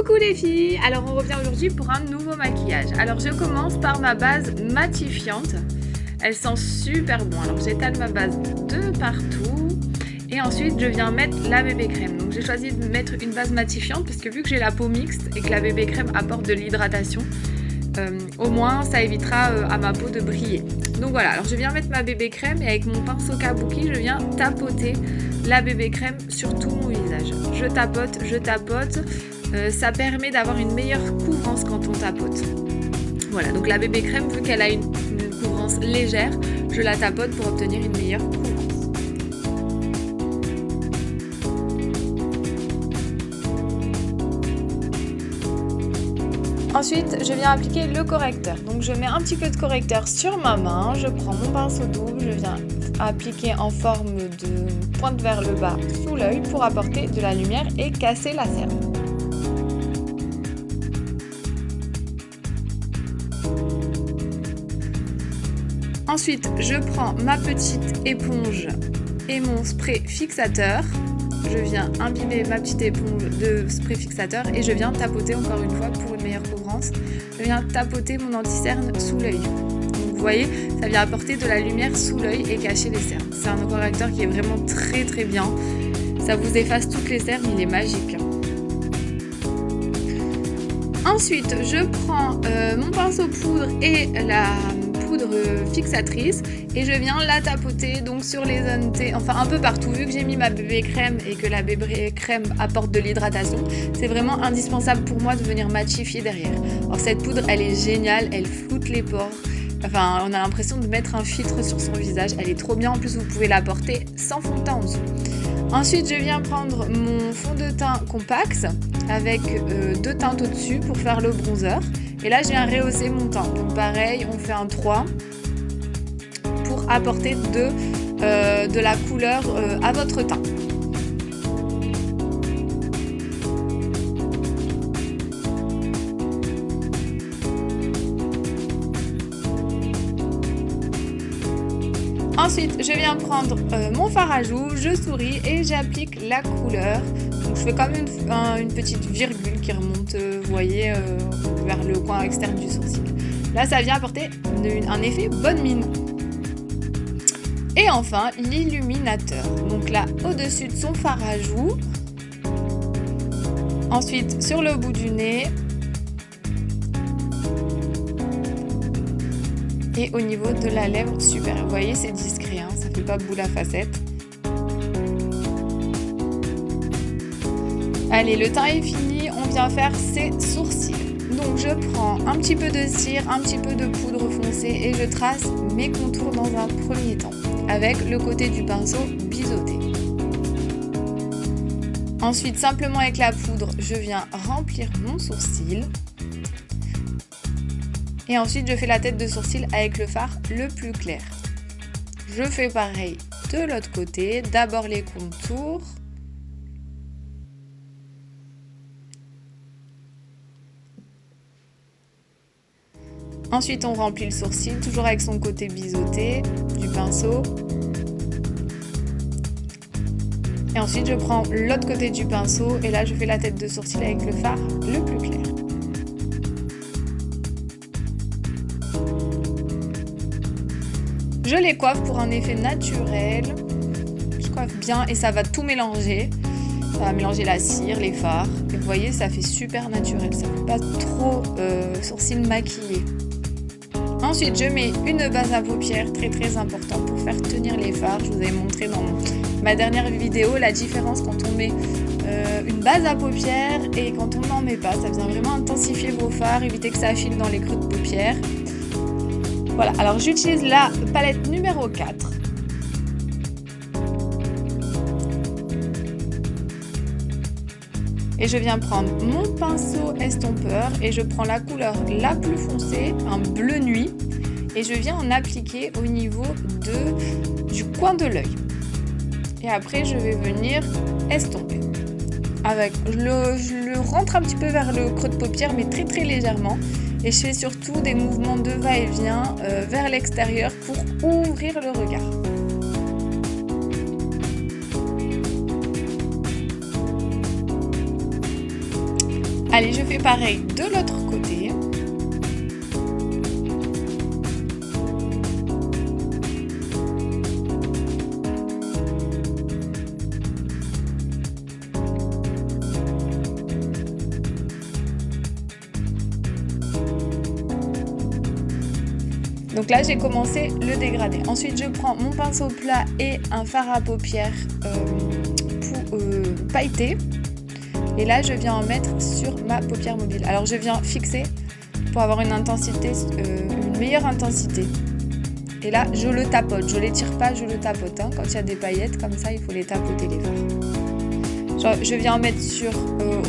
Coucou les filles, alors on revient aujourd'hui pour un nouveau maquillage. Alors je commence par ma base matifiante. Elle sent super bon, alors j'étale ma base de partout. Et ensuite je viens mettre la bébé crème. Donc j'ai choisi de mettre une base matifiante parce que vu que j'ai la peau mixte et que la bébé crème apporte de l'hydratation, au moins ça évitera à ma peau de briller. Donc voilà, alors je viens mettre ma bébé crème et avec mon pinceau kabuki je viens tapoter la bébé crème sur tout mon visage. Je tapote, ça permet d'avoir une meilleure couvrance quand on tapote. Voilà, donc la bébé crème, vu qu'elle a une couvrance légère, je la tapote pour obtenir une meilleure couvrance. Ensuite, je viens appliquer le correcteur. Donc je mets un petit peu de correcteur sur ma main, je prends mon pinceau double, je viens appliquer en forme de pointe vers le bas sous l'œil pour apporter de la lumière et casser la cerne. Ensuite, je prends ma petite éponge et mon spray fixateur. Je viens imbiber ma petite éponge de spray fixateur et je viens tapoter encore une fois pour une meilleure couvrance. Je viens tapoter mon anti-cerne sous l'œil. Donc vous voyez, ça vient apporter de la lumière sous l'œil et cacher les cernes. C'est un correcteur qui est vraiment très bien. Ça vous efface toutes les cernes, il est magique. Ensuite, je prends mon pinceau poudre et la poudre fixatrice et je viens la tapoter donc sur les zones T, enfin un peu partout. Vu que j'ai mis ma bébé crème et que la bébé crème apporte de l'hydratation, c'est vraiment indispensable pour moi de venir matifier derrière. Alors cette poudre, elle est géniale, elle floute les pores. Enfin, on a l'impression de mettre un filtre sur son visage. Elle est trop bien. En plus, vous pouvez la porter sans fond de teint en dessous. Ensuite, je viens prendre mon fond de teint Compax avec deux teintes au-dessus pour faire le bronzer. Et là, je viens rehausser mon teint. Donc pareil, on fait un 3 pour apporter de la couleur à votre teint. Ensuite, je viens prendre mon fard à joues, je souris et j'applique la couleur. Donc, je fais comme une petite virgule qui remonte, vous voyez, vers le coin externe du sourcil. Là, ça vient apporter un effet bonne mine. Et enfin, l'illuminateur. Donc là, au-dessus de son fard à joues. Ensuite, sur le bout du nez. Et au niveau de la lèvre supérieure. Vous voyez, c'est discret, hein, ça fait pas boule à facettes. Allez, le teint est fini, on vient faire ses sourcils. Donc je prends un petit peu de cire, un petit peu de poudre foncée et je trace mes contours dans un premier temps avec le côté du pinceau biseauté. Ensuite, simplement avec la poudre, je viens remplir mon sourcil. Et ensuite, je fais la tête de sourcil avec le fard le plus clair. Je fais pareil de l'autre côté. D'abord les contours. Ensuite, on remplit le sourcil, toujours avec son côté biseauté du pinceau. Et ensuite, je prends l'autre côté du pinceau et là, je fais la tête de sourcil avec le fard le plus clair. Je les coiffe pour un effet naturel. Je coiffe bien et ça va tout mélanger. Ça va mélanger la cire, les fards. Et vous voyez, ça fait super naturel. Ça fait pas trop sourcils maquillés. Ensuite, je mets une base à paupières très importante pour faire tenir les fards. Je vous avais montré dans ma dernière vidéo la différence quand on met une base à paupières et quand on n'en met pas. Ça vient vraiment intensifier vos fards, éviter que ça file dans les creux de paupières. Voilà, alors j'utilise la palette numéro 4. Et je viens prendre mon pinceau estompeur et je prends la couleur la plus foncée, un bleu nuit. Et je viens en appliquer au niveau du coin de l'œil. Et après, je vais venir estomper. Je le rentre un petit peu vers le creux de paupière, mais très légèrement. Et je fais surtout des mouvements de va-et-vient vers l'extérieur pour ouvrir le regard. Allez, je fais pareil de l'autre côté. Donc là, j'ai commencé le dégradé. Ensuite, je prends mon pinceau plat et un fard à paupières pailleté. Et là, je viens en mettre sur ma paupière mobile. Alors, je viens fixer pour avoir une intensité, une meilleure intensité. Et là, je le tapote. Je ne l'étire pas, je le tapote. Hein. Quand il y a des paillettes comme ça, il faut les tapoter les fards. Je viens en mettre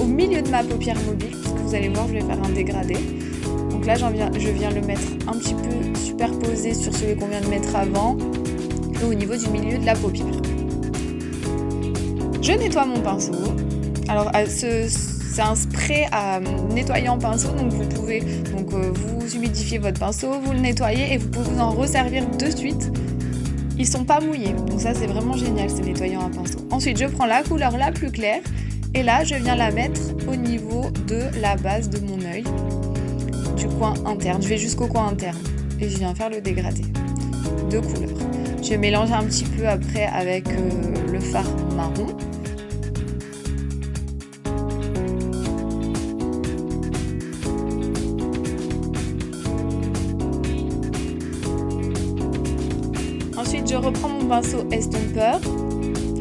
au milieu de ma paupière mobile, parce que vous allez voir, je vais faire un dégradé. Donc là, je viens le mettre un petit peu superposé sur celui qu'on vient de mettre avant, et au niveau du milieu de la paupière. Je nettoie mon pinceau. Alors, c'est un spray à nettoyant pinceau, donc vous pouvez vous humidifiez votre pinceau, vous le nettoyez et vous pouvez vous en resservir de suite. Ils sont pas mouillés, donc ça c'est vraiment génial, ces nettoyants à pinceau. Ensuite, je prends la couleur la plus claire et là, je viens la mettre au niveau de la base de mon œil, du coin interne. Je vais jusqu'au coin interne et je viens faire le dégradé de couleur. Je vais mélanger un petit peu après avec le fard marron. Ensuite, je reprends mon pinceau estompeur.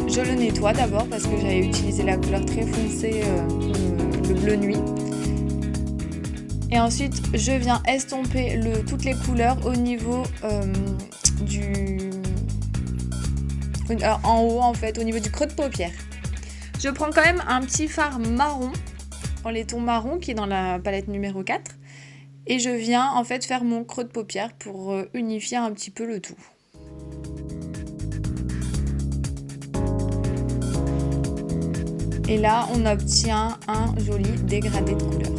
Je le nettoie d'abord parce que j'avais utilisé la couleur très foncée, le bleu nuit. Et ensuite, je viens estomper toutes les couleurs au niveau en haut en fait, au niveau du creux de paupière. Je prends quand même un petit fard marron, en laiton marron qui est dans la palette numéro 4. Et je viens en fait faire mon creux de paupière pour unifier un petit peu le tout. Et là, on obtient un joli dégradé de couleur.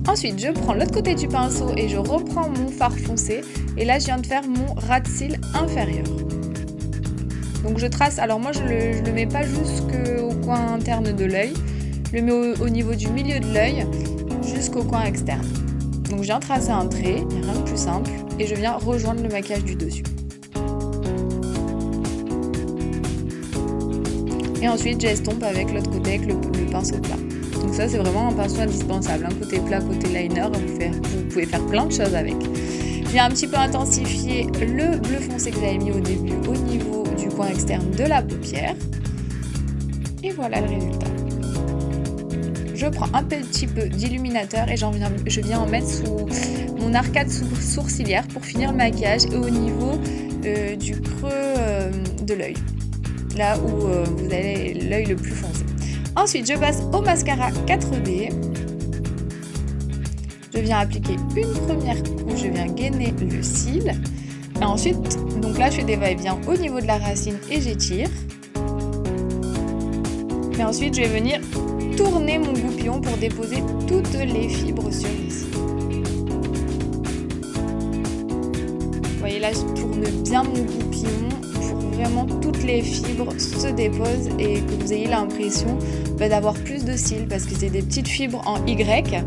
Ensuite, je prends l'autre côté du pinceau et je reprends mon fard foncé. Et là, je viens de faire mon ras de cils inférieur. Donc je trace, alors moi je le mets pas jusqu'au coin interne de l'œil. Je le mets au niveau du milieu de l'œil jusqu'au coin externe. Donc je viens tracer un trait, il n'y a rien de plus simple. Et je viens rejoindre le maquillage du dessus. Et ensuite, j'estompe avec l'autre côté, avec le pinceau plat. Donc ça, c'est vraiment un pinceau indispensable. Un côté plat, côté liner, vous pouvez faire plein de choses avec. Je viens un petit peu intensifier le bleu foncé que j'avais mis au début au niveau du coin externe de la paupière. Et voilà le résultat. Je prends un petit peu d'illuminateur et je viens en mettre sous mon arcade sourcilière pour finir le maquillage et au niveau du creux de l'œil. Là où vous avez l'œil le plus foncé. Ensuite, je passe au mascara 4D. Je viens appliquer une première couche, je viens gainer le cil. Et ensuite, donc là, je fais des va-et-vient au niveau de la racine et j'étire. Et ensuite, je vais venir tourner mon goupillon pour déposer toutes les fibres sur les cils. Vous voyez là, je tourne bien mon goupillon. Vraiment toutes les fibres se déposent et que vous ayez l'impression d'avoir plus de cils parce que c'est des petites fibres en Y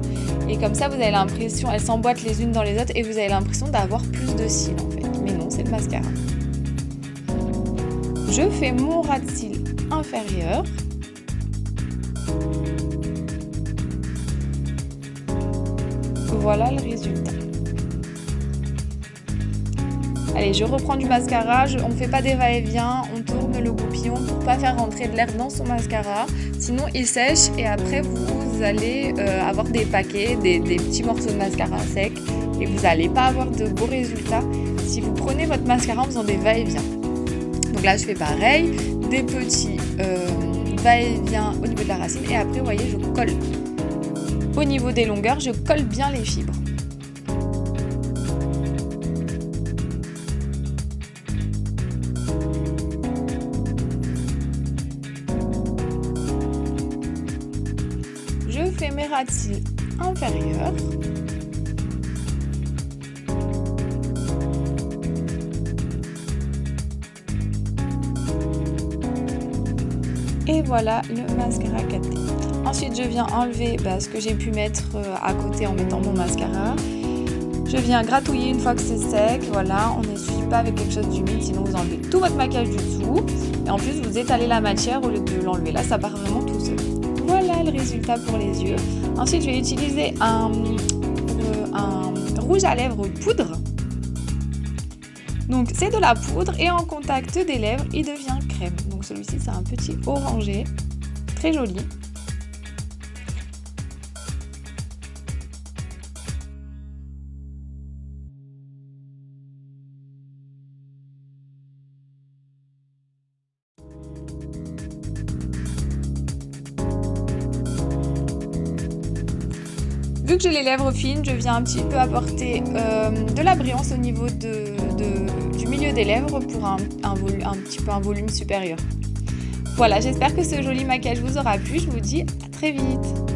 et comme ça vous avez l'impression, elles s'emboîtent les unes dans les autres et vous avez l'impression d'avoir plus de cils en fait, mais non, c'est le mascara. Je fais mon ras de cils inférieur. Voilà le résultat. Allez, je reprends du mascara, on ne fait pas des va-et-vient, on tourne le goupillon pour ne pas faire rentrer de l'air dans son mascara. Sinon, il sèche et après, vous allez avoir des paquets, des petits morceaux de mascara secs et vous n'allez pas avoir de beaux résultats si vous prenez votre mascara en faisant des va-et-vient. Donc là, je fais pareil, des petits va-et-vient au niveau de la racine et après, vous voyez, je colle. Au niveau des longueurs, je colle bien les fibres. Je fais mes ras de cils inférieurs. Et voilà le mascara 4D. Ensuite, je viens enlever ce que j'ai pu mettre à côté en mettant mon mascara. Je viens gratouiller une fois que c'est sec, voilà, on n'essuie pas avec quelque chose d'humide, sinon vous enlevez tout votre maquillage du dessous. Et en plus, vous étalez la matière au lieu de l'enlever. Là, ça part vraiment tout seul. Voilà le résultat pour les yeux. Ensuite, je vais utiliser un rouge à lèvres poudre. Donc, c'est de la poudre et en contact des lèvres, il devient crème. Donc, celui-ci, c'est un petit orangé, très joli. Vu que j'ai les lèvres fines, je viens un petit peu apporter de la brillance au niveau du milieu des lèvres pour un petit peu un volume supérieur. Voilà, j'espère que ce joli maquillage vous aura plu. Je vous dis à très vite.